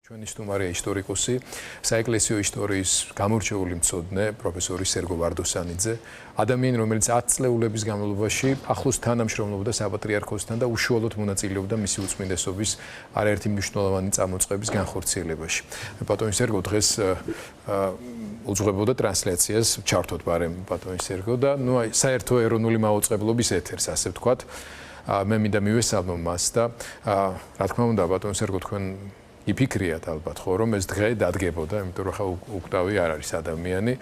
ჩვენი სტუმარია ისტორიკოსი, საეკლესიო ისტორიის გამორჩეული მცოდნე პროფესორი სერგო ვარდოსანიძე, ადამიანი, რომელიც 10 წლეულების განმავლობაში ახლოს თანამშრომლობდა საპატრიარქოსთან და უშუალოდ მონაწილეობდა მისი უწმინდესობის არაერთი მნიშვნელოვანი წამოწყების განხორციელებაში. ბატონი სერგო დღეს უძღვებოდა ტრანსლაციას, ჩართოთ ბარემ ბატონი სერგო და საერთო ეროვნული მაუწყებლობის ეთერს, ასე ვთქვათ. მე მინდა მივესალმო მას და რა თქმა უნდა ბატონი სერგო თქვენ იფიქრიათ ალბათ ხო რომ ეს დღე დადგებოდა, იმიტომ რომ ხა უკვდავი არ არის ადამიანი.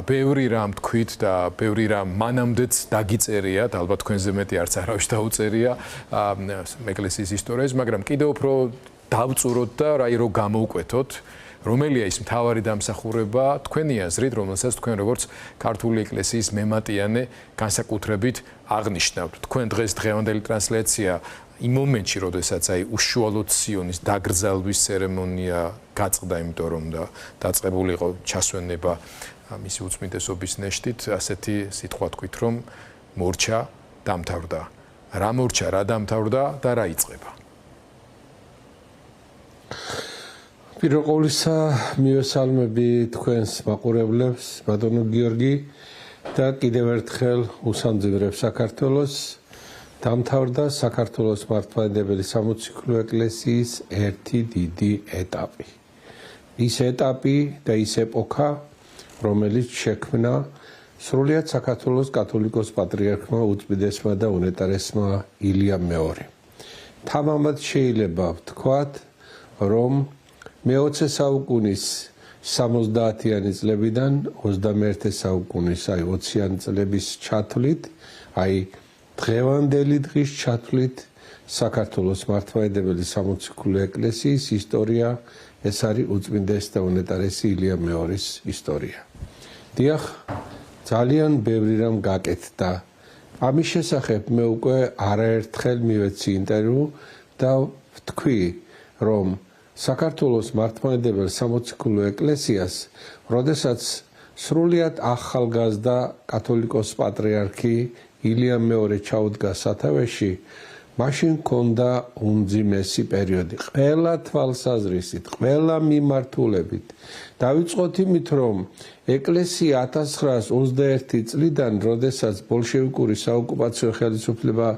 ბევრი რამ თქვით და ბევრი რამ მანამდეც დაგიწერიათ, ალბათ თქვენზე მეტი არც არავის დაუწერია ეკლესიის ისტორიას, მაგრამ კიდევ უფრო დავწუროთ და რაი რო გამოვკვეთოთ, რომელია ის მთავარი დამსახურება თქვენი აზრით, რომელსაც თქვენ როგორც ქართული ეკლესიის მემატიანე განსაკუთრებით აღნიშნავთ. თქვენ დღეს დღევანდელი ტრანსლაცია იმ მომენტში, როდესაც უშუალოდ სიონის დაგრძალვის ცერემონია გაწყდა, იმიტომ რომ დაწყებული იყო ჩასვენება მისი უწმინდესობის ნეშტით, ასეთი სიტყვა თქვით, რომ მორჩა დამთავრდა. რა მორჩა, რა დამთავრდა და რა იწყება? პირველ ყოვლისა მივესალმები თქვენს მაყურებლებს, ბატონო გიორგი და კიდევ ერთხელ უსამძიმრებ საქართველოს. დამთავრდა საქართველოს მართლმადიდებელი სამოციქულო ეკლესიის ერთი დიდი ეტაპი. ის ეტაპი და ის ეპოქა, რომელიც შექმნა სრულიად საქართველოს კათოლიკოს პატრიარქმა უწმიდესმა და უნეტარესმა ილიამ მეორე. თამამად შეიძლება ვთქვათ, რომ მე-20 საუკუნის 70-იანი წლებიდან 21 საუკუნის 20-იანი წლების ჩათვლით, დღევანდელი დღის ჩათვლით საქართველოს მართლმადიდებელი სამოციქულო ეკლესიის ისტორია ეს არის უწმინდეს და უნეტარესი ილიამ მეორის ისტორია. დიახ, ძალიან ბევრი რამ გაკეთდა. ამის შესახებ მე უკვე არაერთხელ მივეცი ინტერვიუ და ვთქვი, რომ საქართველოს მართლმადიდებელ სამოციქულო ეკლესიას, როდესაც სრულიად ახალგაზრდა კათოლიკოს პატრიარქი ილიამ მეორე ჩაუდგა სათავეში, მაშინ ჰქონდა უმძიმესი პერიოდი. ყველა თვალსაზრისით, ყველა მიმართულებით. დავიწყოთ იმით, რომ ეკლესია 1921 წლიდან, როდესაც ბოლშევიკური საოკუპაციო ხელისუფლება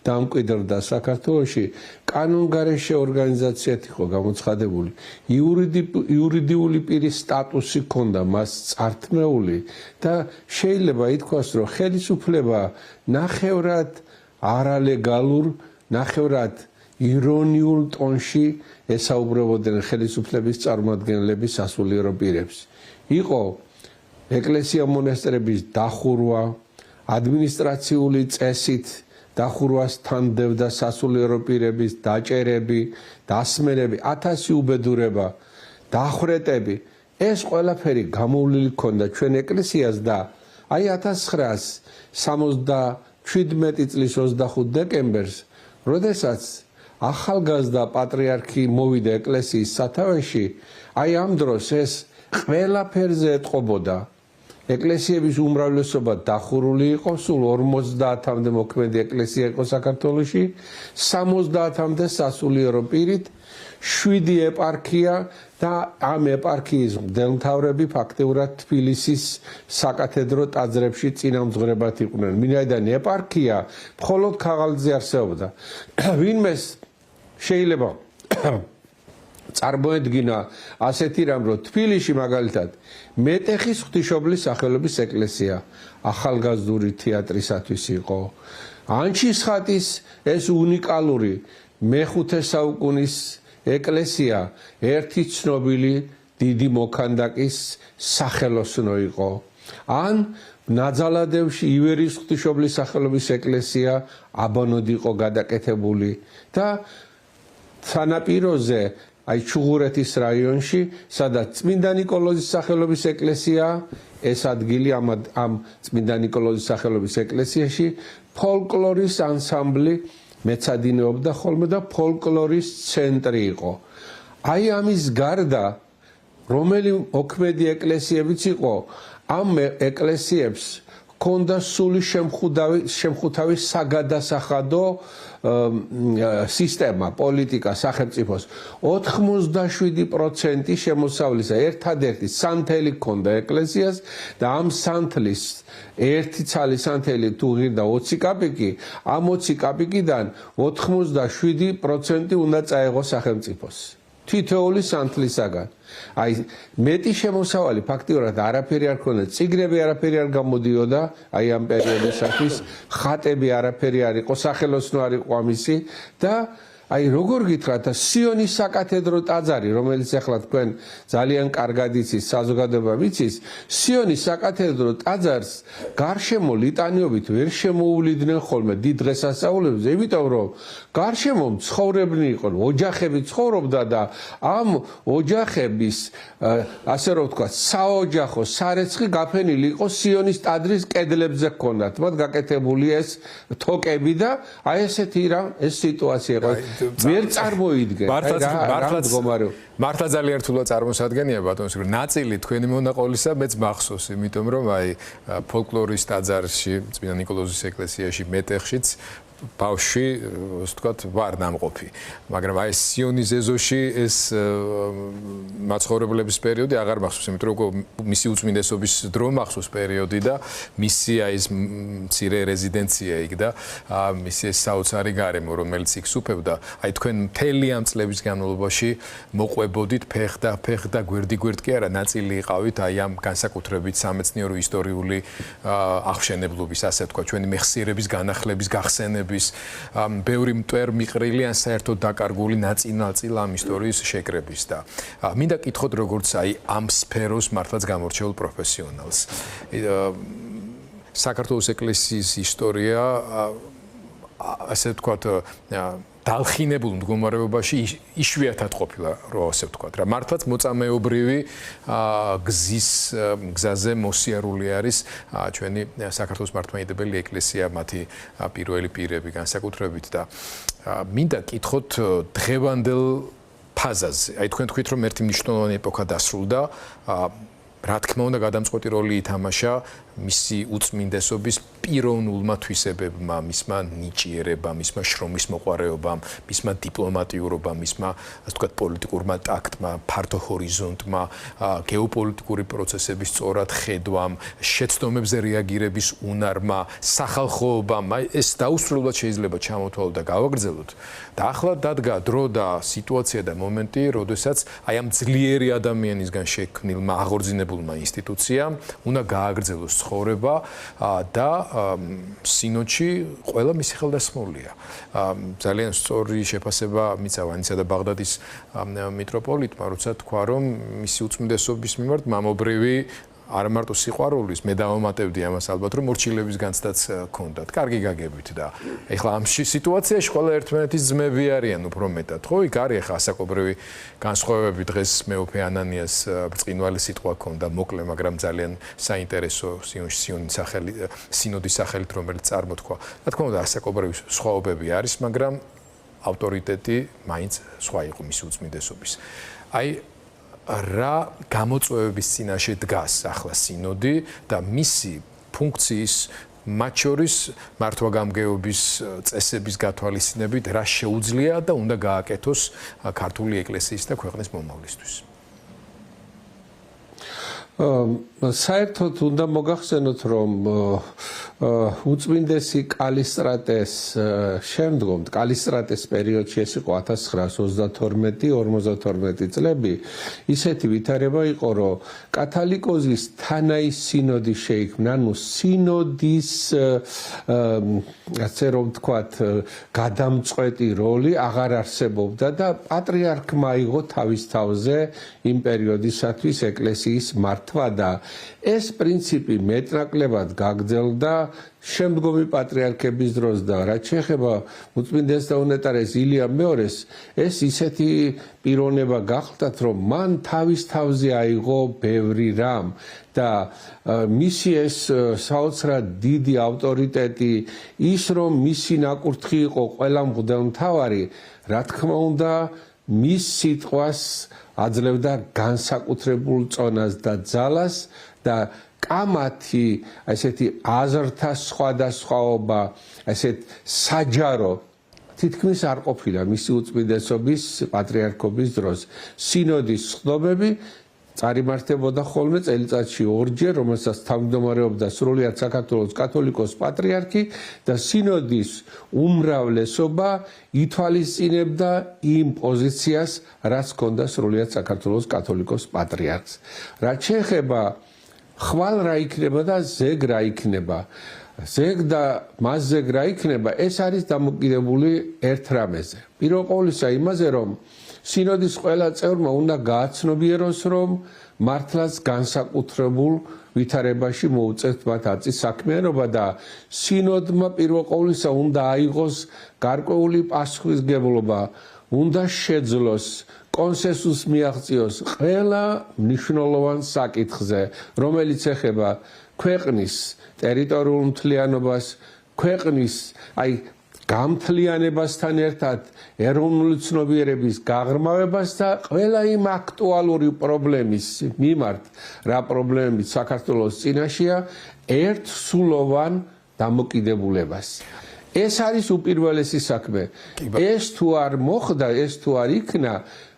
დამკვიდრდა საქართველოში, კანონგარეშე ორგანიზაციად იყო გამოცხადებული. იურიდიული პირის სტატუსი ჰქონდა მას წართმეული და შეიძლება ითქვას, რომ ხელისუფლება ნახევრად არალეგალურ, ნახევრად ირონიულ ტონში ესაუბრებოდნენ ხელისუფლების წარმომადგენლები სასულიერო პირებს. იყო ეკლესია მონასტრების დახურვა, ადმინისტრაციული წესით დახურვას თანდებდა სასულიერო პირების დაჭერები, დასმენები, 1000 უბედურება, დახვრეტები. ეს ყველაფერი გამოვლილი ჰქონდა ჩვენ ეკლესიას და 1977 წლის 25 დეკემბერს, როდესაც ახალგაზრდა პატრიარქი მოვიდა ეკლესიის სათავეში, ამ დროს ეს ყველაფერზე ეტყობოდა. ეკლესიების უმრავლესობა დახურული იყო, სულ 50-მდე მოქმედი ეკლესია იყო საქართველოში, 70-მდე სასულიერო პირით, 7 ეპარქია და ამ ეპარქიის მღვდელმთავრები ფაქტიურად თბილისის საკათედრო ტაძრებში წინამძღვრებად იყვნენ. ვინაიდან ეპარქია მხოლოდ ქაღალდზე არსებობდა. ვინმეს შეიძლება წარმოედგინა ასეთი რამ, რომ თბილისში მაგალითად მეტეხის ღვთისმშობლის სახელობის ეკლესია ახალგაზრდული თეატრისათვის იყო. ანჩისხატის ეს უნიკალური მე-5 საუკუნის ეკლესია ერთი ცნობილი დიდი მოქანდაკის სახელოსნო იყო. ან ნაძალადევში ივერის ღვთისმშობლის სახელობის ეკლესია აბანოდ იყო გადაკეთებული და სანაპიროზე ჩუღურეთის რაიონში, სადაც წმინდა ნიკოლოზის სახელობის ეკლესია, ეს ადგილი ამ წმინდა ნიკოლოზის სახელობის ეკლესიაში ფოლკლორის ანსამბლი მეცადინეობდა ხოლმე და ფოლკლორის ცენტრი იყო. ამის გარდა, რომელი მოქმედი ეკლესიებიც იყო, ამ ეკლესიებს ჰქონდა სული შემხუთავი საგადასახადო სისტემა, პოლიტიკა სახელმწიფოს 87% შემოსავლისა ერთადერთი სანთელი ჰქონდა ეკლესიას და ამ სანთლის ერთი ცალი სანთელი თუ ღირდა 20 კაპიკი, ამ 20 კაპიკიდან 87% უნდა წაეღო სახელმწიფოს. თითოეული სანთლისაგან. აი მეტი შემოსავალი ფაქტიურად არაფერი არ ქონდა, წიგნები არაფერი არ გამოდიოდა, აი ამ პერიოდისათვის ხატები არაფერი არ იყო, სახელოსნო არ იყო ამისი და აი როგორ გითხრათ, სიონის საკათედრო ტაძარი, რომელიც ახლა თქვენ ძალიან კარგად იცის, საზოგადოება ვიცის, სიონის საკათედრო ტაძარს გარშემო ლიტანიობით ვერ შემოუვლიდნენ ხოლმე დიდ დღესასწაულებზე, იმიტომ რომ გარშემო მცხოვრებნი იყვნენ, ოჯახები ცხოვრობდა და ამ ოჯახების ასე რომ ვთქვათ, საოჯახო სარეცხი გაფენილი იყო სიონის ტაძრის კედლებზე ჰქონდათ, მათ გაკეთებული ეს თოკები და აი ესეთი რა ეს სიტუაცია იყო. ვერ წარმოიდგენ. მართლა ძალიან რთულად წარმოსადგენია ბატონო, ნაწილი თქვენი მონაყოლისა მეც მახსოვს, იმიტომ რომ აი ფოლკლორის ტაძარში, წმინდა ნიკოლოზის ეკლესიაში მეტეხშიც ბავშვი, ასე ვთქვათ, ვარ ნამყოფი. მაგრამ აი სიონის ეზოში ეს მაცხოვრებლების პერიოდი აღარ მახსოვს, იმიტომ რომ მისი უწმინდესობის დრო მახსოვს პერიოდი და მისი აი ეს მცირე რეზიდენცია იქ და მისი ეს საოცარი გარემო, რომელიც იქ სუფევდა. აი თქვენ მთელი ამ წლების განმავლობაში მოყვებოდით ფეხ და გვერდ კი არა, ნაწილი იყავით აი ამ განსაკუთრებით სამეცნიერო ისტორიული აღშენებლობის, ასე ვთქვათ, ჩვენი მეხსიერების განახლების გახსენების ბევრი მტვერ მიყრილი ან საერთოდ დაკარგული ნაწილ ამ ისტორიის შეკრების და მინდა კითხოთ როგორც აი ამ სფეროს მართლაც გამორჩეულ პროფესიონალს. საქართველოს ეკლესიის ისტორია ასე ვთქვათ დალხინებულ მდგომარეობაში იშვიათად ყოფილა, რომ ასე ვთქვათ რა. მართლაც მოწამეობრივი გზაზე მოსიარული არის ჩვენი საქართველოს მართლმადიდებელი ეკლესია, მათი პირველი პირები განსაკუთრებით და მინდა კითხოთ დღევანდელ ფაზაზე. აი თქვენ თქვით რომ ერთი მნიშვნელოვანი ეპოქა დასრულდა, რა თქმა უნდა გადამწყვეტი როლი ითამაშა მისი უწმინდესობის პიროვნულმა თვისებებმა, მისმა ნიჭიერებამ, მისმა შრომის მოყვარეობამ, მისმა დიპლომატიურობამ, მისმა ასე ვთქვათ პოლიტიკურმა ტაქტმა, ფართო ჰორიზონტმა, გეოპოლიტიკური პროცესების სწორად ხედვამ, შეცდომებზე რეაგირების უნარმა, სახალხოობამ, აი ეს დაუსრულებლად შეიძლება ჩამოთვალოთ და გავაგრძელოთ. და ახლა დადგა დრო და სიტუაცია და მომენტი, როდესაც აი ამ ძლიერი ადამიანისგან შექმნილმა აღორძინებულმა ინსტიტუციამ უნდა გააგრძელოს ცხოვრება და სინოდში ყველა მისი ხელდასმულია. ძალიან სწორი შეფასება მიცავ ანისა და ბაღდადის მიტროპოლიტმა, როცა თქვა, რომ მისი უწმინდესობის მიმართ მამობრივი არ მარტო სიყვარულის, მე დავამატებდი ამას ალბათ, რომ მორჩილების განცდაც ჰქონდათ. კარგი გაგებით და ეხლა ამ სიტუაციაში ყველა ერთმანეთის ძმები არიან უფრო მეტად, ხო? იქ არის ეხლა ასაკობრივი განსხვავებები. დღეს მეუფე ანანიას ბრწყინვალე სიტყვა ჰქონდა, მოკლე, მაგრამ ძალიან საინტერესო სინოდის სახელით, რომელიც წარმოთქვა. რა თქმა უნდა, ასაკობრივი სხვაობები არის, მაგრამ ავტორიტეტი მაინც სხვა იყო მისი უწმინდესობის. აი რა გამოწვევების წინაშე დგას ახლა სინოდი და მისი ფუნქციის მათ შორის მართვა-გამგეობის წესების გათვალისწინებით რა შეუძლია და უნდა გააკეთოს ქართული ეკლესიის და ქვეყნის მომავლისთვის. საერთოდ უნდა მოგახსენოთ, რომ უწმინდესი კალისტრატეს შემდგომ, კალისტრატეს პერიოდში, ეს იყო 1932-52 წლები, ისეთი ვითარება იყო, რომ კათალიკოზის თანაის სინოდი შეიქმნა, ანუ სინოდის ასე რომ ვთქვათ, გადამწყვეტი როლი აღარ არსებობდა და პატრიარქმა აიღო თავის თავზე იმ პერიოდისათვის ეკლესიის მართვა და ეს პრინციპი მეტნაკლებად გაგრძელდა შემდგომი პატრიარქების დროს და რაც შეეხება უწმინდეს და უნეტარეს ილია მეორეს, ეს ისეთი პიროვნება გახლდათ, რომ მან თავის თავზე აიღო ბევრი რამ და მისი ეს საოცრად დიდი ავტორიტეტი, ის რომ მისი ნაკურთხი იყო ყველა მღვდელმთავარი, რა თქმა უნდა, მის სიტყვას აძლევდა განსაკუთრებულ წონას და ძალას და კამათი ესეთი აზრთა სხვადასხვაობა, ესეთ საჯარო თითქმის არ ყოფილა მისი უწმიდესობის პატრიარქობის დროს. სინოდის ხდომები წარიმართებოდა ხოლმე წელიწადში ორჯერ, რომელსაც თავმჯდომარეობდა სრულიად საქართველოს კათოლიკოს პატრიარქი და სინოდის უმრავლესობა ითვალისწინებდა იმ პოზიციას, რაც ჰქონდა სრულიად საქართველოს კათოლიკოს პატრიარქს. რაც შეეხება ხვალ რა იქნება და ზეგ რა იქნება. ზეგ და მას ზეგ რა იქნება, ეს არის დამოკიდებული ერთ რამეზე. პირველ ყოვლისა იმაზე, რომ სინოდის ყველა წევრმა უნდა გააცნობიეროს, რომ მართლაც განსაკუთრებულ ვითარებაში მოუწევთ მათ აწის საქმიანობა და სინოდმა პირველ ყოვლისა უნდა აიღოს გარკვეული პასუხისმგებლობა, უნდა შეძლოს კონსენსუსს მიაღწიოს ყველა მნიშვნელოვან საკითხზე, რომელიც ეხება ქვეყნის ტერიტორიულ მთლიანობას, ქვეყნის გამთლიანებასთან ერთად ეროვნული ცნობიერების გაღრმავებას და ყველა იმ აქტუალური პრობლემის მიმართ, რა პრობლემები საქართველოს წინაშეა, ერთსულოვან დამოკიდებულებას. ეს არის უპირველესი საქმე. ეს თუ არ მოხდა, ეს თუ არ იქნა,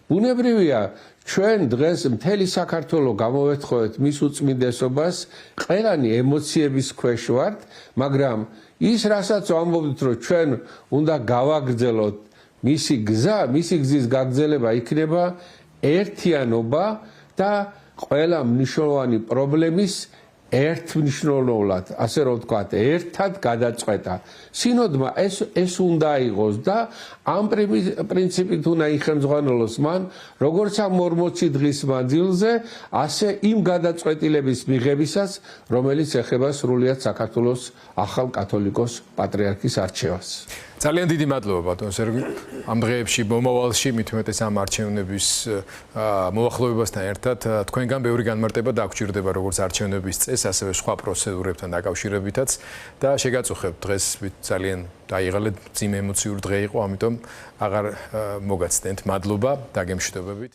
ბუნებრივია ჩვენ დღეს მთელი საქართველო გამოვეთხოვეთ მის უწმიდესობას, ყველანი ემოციების ქვეშ ვართ, მაგრამ ის რასაც ვამბობთ, რომ ჩვენ უნდა გავაგრძელოთ მისი გზა, მისი გზის გაგრძელება იქნება ერთიანობა და ყველა მნიშვნელოვანი პრობლემის ერთმნიშვნელოვნად, ასე რომ ვთქვათ, ერთად გადაწყვეტა. სინოდმა ეს უნდა აიღოს და ამ პრინციპით უნდა იხელმძღვანელოს მან, როგორც ამ 40 დღის მანძილზე, ასე იმ გადაწყვეტილების მიღებისას, რომელიც ეხება სრულიად საქართველოს ახალ კათოლიკოს პატრიარქის არჩევას. ძალიან დიდი მადლობა ბატონ სერგი. ამ დღეებში მომავალში მით უმეტეს ამ არჩევნების მოახლოებასთან ერთად თქვენგან ბევრი განმარტება დაგჭირდება როგორც არჩევნების წეს, ასევე სხვა პროცედურებთან დაკავშირებითაც და შეგაწუხებთ დღეს ძალიან დაიღალეთ, ძიმე ემოციური დღე იყო, ამიტომ აღარ მოგაცდენთ. მადლობა, დაგემშვიდობებით.